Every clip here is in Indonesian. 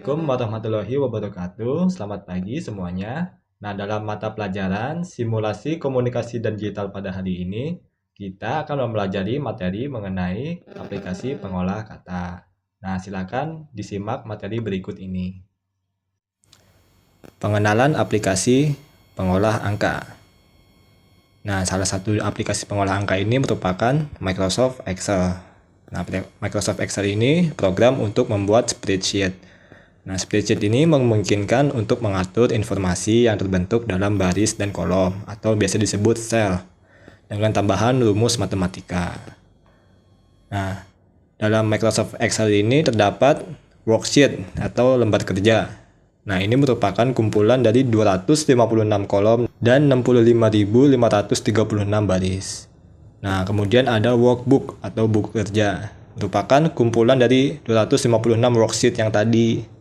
Assalamualaikum warahmatullahi wabarakatuh. Selamat pagi semuanya. Nah, dalam mata pelajaran simulasi komunikasi dan digital pada hari ini, kita akan mempelajari materi mengenai aplikasi pengolah kata. Nah, silakan disimak materi berikut ini. Pengenalan aplikasi pengolah angka. Nah, salah satu aplikasi pengolah angka ini merupakan Microsoft Excel. Nah, Microsoft Excel ini program untuk membuat spreadsheet. Nah, spreadsheet ini memungkinkan untuk mengatur informasi yang terbentuk dalam baris dan kolom, atau biasa disebut sel, dengan tambahan rumus matematika. Nah, dalam Microsoft Excel ini terdapat worksheet atau lembar kerja. Nah, ini merupakan kumpulan dari 256 kolom dan 65.536 baris. Nah, kemudian ada workbook atau buku kerja, merupakan kumpulan dari 256 worksheet yang tadi.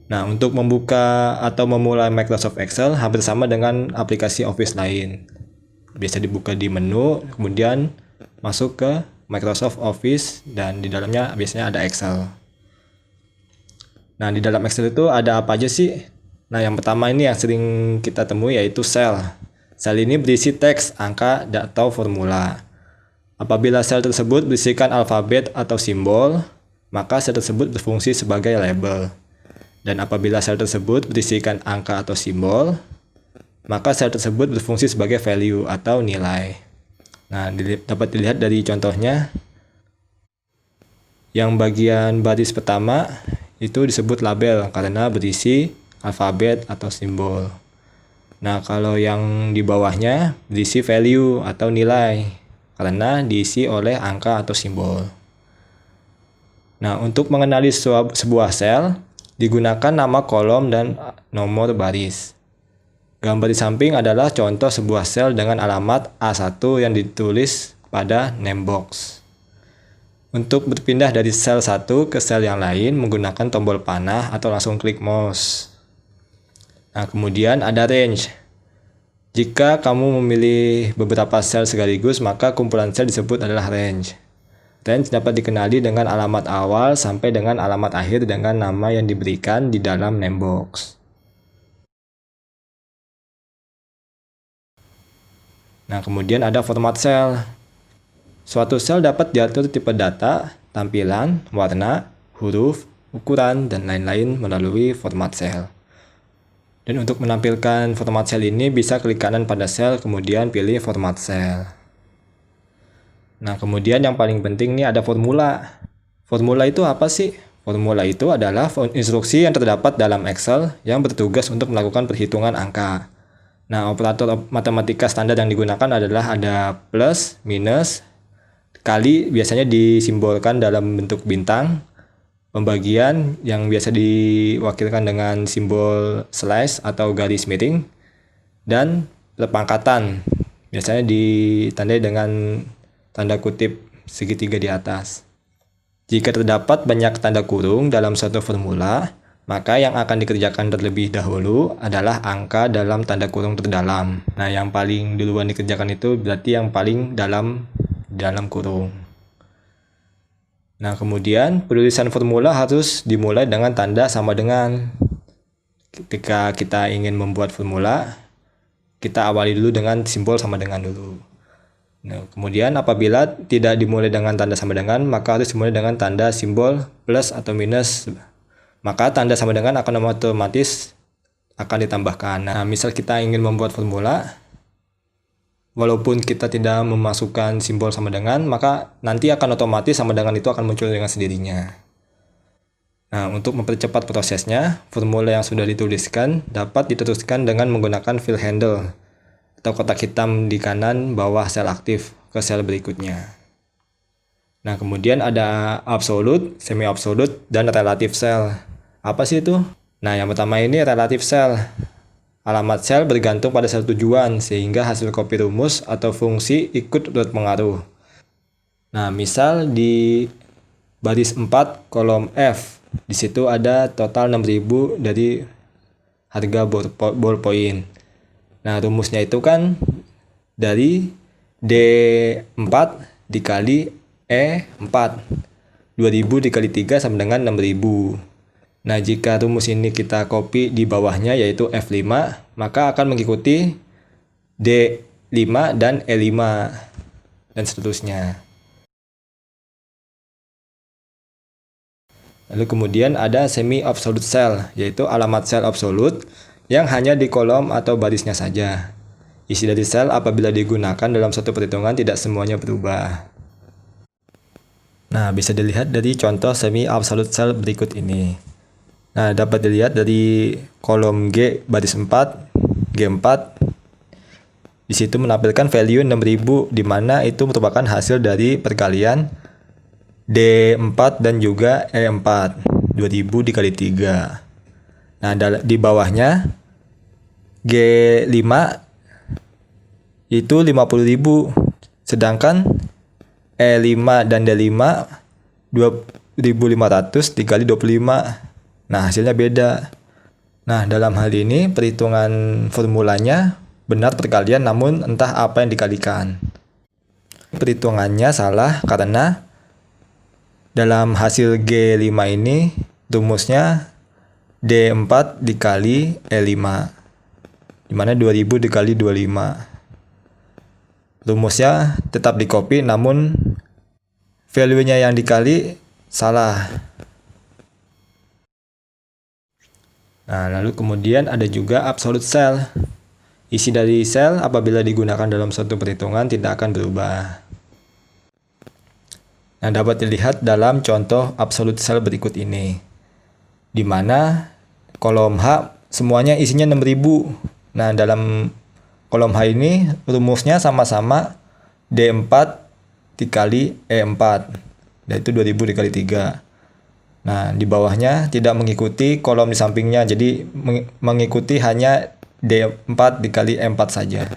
Nah, untuk membuka atau memulai Microsoft Excel hampir sama dengan aplikasi Office lain. Biasa dibuka di menu, kemudian masuk ke Microsoft Office, dan di dalamnya biasanya ada Excel. Nah, di dalam Excel itu ada apa aja sih? Nah, yang pertama ini yang sering kita temui yaitu sel. Sel ini berisi teks, angka, atau formula. Apabila sel tersebut berisikan alfabet atau simbol, maka sel tersebut berfungsi sebagai label. Dan apabila sel tersebut berisikan angka atau simbol, maka sel tersebut berfungsi sebagai value atau nilai. Nah, dapat dilihat dari contohnya. Yang bagian baris pertama itu disebut label karena berisi alfabet atau simbol. Nah, kalau yang di bawahnya berisi value atau nilai karena diisi oleh angka atau simbol. Nah, untuk mengenali sebuah sel, digunakan nama kolom dan nomor baris. Gambar di samping adalah contoh sebuah sel dengan alamat A1 yang ditulis pada name box. Untuk berpindah dari sel satu ke sel yang lain menggunakan tombol panah atau langsung klik mouse. Nah, kemudian ada range. Jika kamu memilih beberapa sel sekaligus, maka kumpulan sel disebut adalah range. Range dapat dikenali dengan alamat awal sampai dengan alamat akhir dengan nama yang diberikan di dalam name box. Nah, kemudian ada format sel. Suatu sel dapat diatur tipe data, tampilan, warna, huruf, ukuran, dan lain-lain melalui format sel. Dan untuk menampilkan format sel ini bisa klik kanan pada sel, kemudian pilih format sel. Nah, kemudian yang paling penting nih ada formula. Formula itu apa sih? Formula itu adalah instruksi yang terdapat dalam Excel yang bertugas untuk melakukan perhitungan angka. Nah, operator matematika standar yang digunakan adalah ada plus, minus, kali biasanya disimbolkan dalam bentuk bintang, pembagian yang biasa diwakilkan dengan simbol slash atau garis miring, dan perpangkatan biasanya ditandai dengan tanda kutip segitiga di atas. Jika terdapat banyak tanda kurung dalam suatu formula, maka yang akan dikerjakan terlebih dahulu adalah angka dalam tanda kurung terdalam. Nah, yang paling duluan dikerjakan itu berarti yang paling dalam kurung. Nah, kemudian penulisan formula harus dimulai dengan tanda sama dengan. Ketika kita ingin membuat formula, kita awali dulu dengan simbol sama dengan dulu. Nah, kemudian apabila tidak dimulai dengan tanda sama dengan, maka harus dimulai dengan tanda simbol plus atau minus. Maka tanda sama dengan akan otomatis akan ditambahkan. Nah, misal kita ingin membuat formula, walaupun kita tidak memasukkan simbol sama dengan, maka nanti akan otomatis sama dengan itu akan muncul dengan sendirinya. Nah, untuk mempercepat prosesnya, formula yang sudah dituliskan dapat diteruskan dengan menggunakan fill handle atau kotak hitam di kanan bawah sel aktif ke sel berikutnya. Nah, kemudian ada absolute, semi-absolute, dan relative cell. Apa sih itu? Nah, yang pertama ini relative cell. Alamat sel bergantung pada sel tujuan, sehingga hasil copy rumus atau fungsi ikut berpengaruh. Nah, misal di baris 4 kolom F, di situ ada total 6.000 dari harga ballpoint. Nah, rumusnya itu kan dari D4 dikali E4. 2000 dikali 3 sama dengan 6000. Nah, jika rumus ini kita copy di bawahnya yaitu F5, maka akan mengikuti D5 dan E5, dan seterusnya. Lalu kemudian ada semi-absolute cell, yaitu alamat sel absolut yang hanya di kolom atau barisnya saja. Isi dari sel apabila digunakan dalam suatu perhitungan tidak semuanya berubah. Nah, bisa dilihat dari contoh semi-absolute cell berikut ini. Nah, dapat dilihat dari kolom G baris 4, G4. Di situ menampilkan value 6000, di mana itu merupakan hasil dari perkalian D4 dan juga E4, 2000 dikali 3. Nah, di bawahnya G5 itu 50.000, sedangkan E5 dan D5 2500 dikali 25. Nah, hasilnya beda. Nah, dalam hal ini perhitungan formulanya benar perkalian, namun entah apa yang dikalikan. Perhitungannya salah karena dalam hasil G5 ini rumusnya D4 dikali E5, dimana 2000 dikali 25. Rumusnya tetap di copy, namun value-nya yang dikali salah. Nah, lalu kemudian ada juga absolute cell. Isi dari sel apabila digunakan dalam suatu perhitungan tidak akan berubah. Nah, dapat dilihat dalam contoh absolute cell berikut ini, di mana kolom H semuanya isinya 6000. Nah, dalam kolom H ini rumusnya sama-sama D4 dikali E4, yaitu 2000 dikali 3. Nah, di bawahnya tidak mengikuti kolom di sampingnya, jadi mengikuti hanya D4 dikali E4 saja.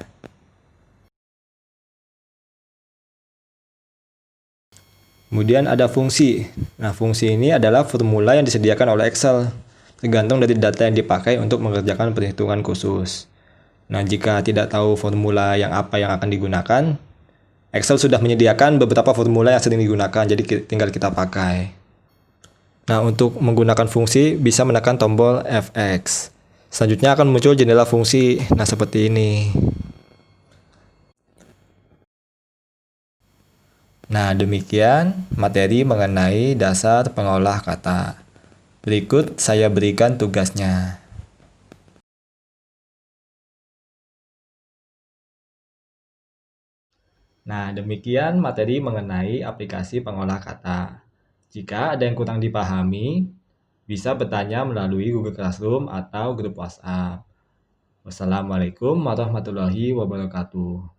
Kemudian ada fungsi. Nah, fungsi ini adalah formula yang disediakan oleh Excel, tergantung dari data yang dipakai untuk mengerjakan perhitungan khusus. Nah, jika tidak tahu formula yang akan digunakan, Excel sudah menyediakan beberapa formula yang sering digunakan, jadi tinggal kita pakai. Nah, untuk menggunakan fungsi bisa menekan tombol Fx. Selanjutnya akan muncul jendela fungsi. Nah, seperti ini. Nah, demikian materi mengenai dasar pengolah kata. Berikut saya berikan tugasnya. Nah, demikian materi mengenai aplikasi pengolah kata. Jika ada yang kurang dipahami, bisa bertanya melalui Google Classroom atau grup WhatsApp. Wassalamualaikum warahmatullahi wabarakatuh.